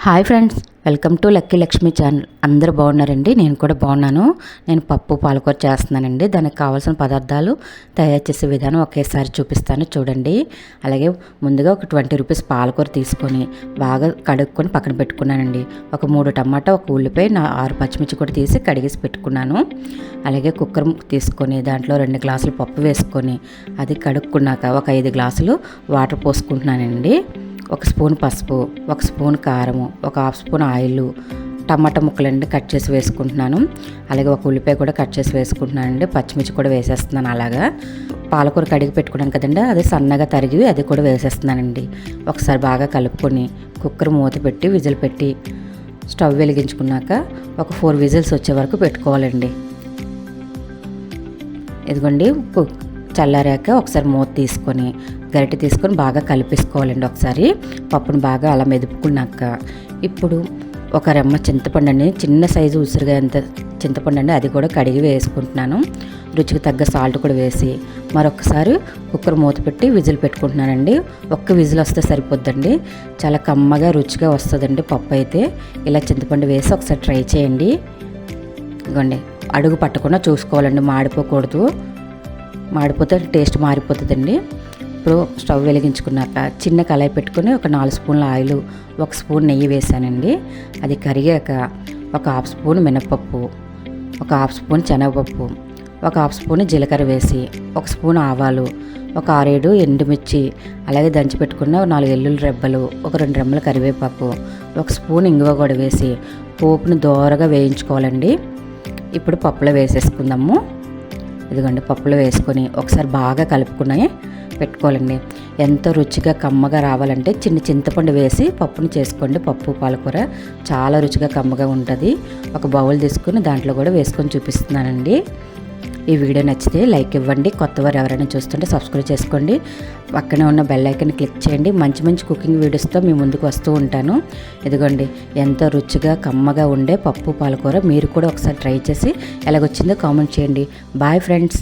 Hi friends, welcome to lucky Lakshmi channel. అందరూ బాగున్నారండి? నేను కూడా బాగున్నాను. నేను పప్పు పాలకూర చేస్తున్నానండి. దానికి కావాల్సిన పదార్థాలు తయారు చేసే విధానం ఒకేసారి చూపిస్తాను చూడండి. అలాగే ముందుగా ఒక 20 రూపీస్ పాలకూర తీసుకొని బాగా కడుక్కొని పక్కన పెట్టుకున్నానండి. ఒక 3 టమాటా, ఒక ఉల్లిపాయ, 6 పచ్చిమిర్చి కూడా తీసి కడిగేసి పెట్టుకున్నాను. అలాగే కుక్కర్ తీసుకొని దాంట్లో 2 గ్లాసులు పప్పు వేసుకొని అది కడుక్కున్నాక ఒక 5 గ్లాసులు వాటర్ పోసుకుంటున్నానండి. 1 స్పూన్ పసుపు, 1 స్పూన్ కారము, ఒక 1/2 స్పూన్ ఆయిల్, టమాటా ముక్కలండి కట్ చేసి వేసుకుంటున్నాను. అలాగే ఒక ఉల్లిపాయ కూడా కట్ చేసి వేసుకుంటున్నానండి. పచ్చిమిర్చి కూడా వేసేస్తున్నాను. అలాగా పాలకూర కడిగి పెట్టుకున్నాను కదండి, అది సన్నగా తరిగి అది కూడా వేసేస్తున్నానండి. ఒకసారి బాగా కలుపుకొని కుక్కర్ మూత పెట్టి విజిల్ పెట్టి స్టవ్ వెలిగించుకున్నాక ఒక 4 విజిల్స్ వచ్చే వరకు పెట్టుకోవాలండి. ఇదిగోండి చల్లారాక ఒకసారి మూత తీసుకొని గరిటె తీసుకొని బాగా కలిపేసుకోవాలండి. ఒకసారి పప్పును బాగా అలా మెదుపుకున్నాక ఇప్పుడు ఒక రెమ్మ చింతపండు అండి, చిన్న సైజు ఉసిరిగా ఎంత చింతపండు అండి, అది కూడా కడిగి వేసుకుంటున్నాను. రుచికి తగ్గ సాల్ట్ కూడా వేసి మరొకసారి కుక్కర్ మూత పెట్టి విజిల్ పెట్టుకుంటున్నానండి. 1 విజిల్ వస్తే సరిపోద్దండి. చాలా కమ్మగా రుచిగా వస్తుందండి పప్పు అయితే. ఇలా చింతపండు వేసి ఒకసారి ట్రై చేయండి. ఇదిగోండి, అడుగు పట్టకుండా చూసుకోవాలండి, మాడిపోకూడదు. మాడిపోతే టేస్ట్ మారిపోతుందండి. ఇప్పుడు స్టవ్ వెలిగించుకున్నాక చిన్న కళాయి పెట్టుకుని ఒక 4 స్పూన్ల ఆయిల్, 1 స్పూన్ నెయ్యి వేసానండి. అది కరిగాక ఒక 1/2 స్పూన్ మినపప్పు, ఒక 1/2 స్పూన్ శనగపప్పు, ఒక 1/2 స్పూన్ జీలకర్ర వేసి 1 స్పూన్ ఆవాలు, ఒక 6-7 ఎండుమిర్చి, అలాగే దంచి పెట్టుకున్న 4 వెల్లుల్లి రెబ్బలు, ఒక 2 రెమ్మల కరివేపాకు, 1 స్పూన్ ఇంగువ కూడా వేసి పోపుని దోరగా వేయించుకోవాలండి. ఇప్పుడు పప్పులో వేసేసుకుందాము. ఇదిగోండి, పప్పులో వేసుకొని ఒకసారి బాగా కలుపుకుని పెట్టుకోవాలండి. ఎంతో రుచిగా కమ్మగా రావాలంటే చిన్న చింతపండు వేసి పప్పును చేసుకోండి. పప్పు పాలకూర చాలా రుచిగా కమ్మగా ఉంటుంది. ఒక బౌల్ తీసుకుని దాంట్లో కూడా వేసుకొని చూపిస్తున్నానండి. ఈ వీడియో నచ్చితే లైక్ ఇవ్వండి. కొత్తవారు ఎవరైనా చూస్తుంటే సబ్స్క్రైబ్ చేసుకోండి. పక్కనే ఉన్న బెల్ ఐకాన్ క్లిక్ చేయండి. మంచి మంచి కుకింగ్ వీడియోస్తో మీ ముందుకు వస్తూ ఉంటాను. ఇదిగోండి, ఎంతో రుచిగా కమ్మగా ఉండే పప్పు పాలకూర మీరు కూడా ఒకసారి ట్రై చేసి ఎలాగొచ్చిందో కామెంట్ చేయండి. Bye friends.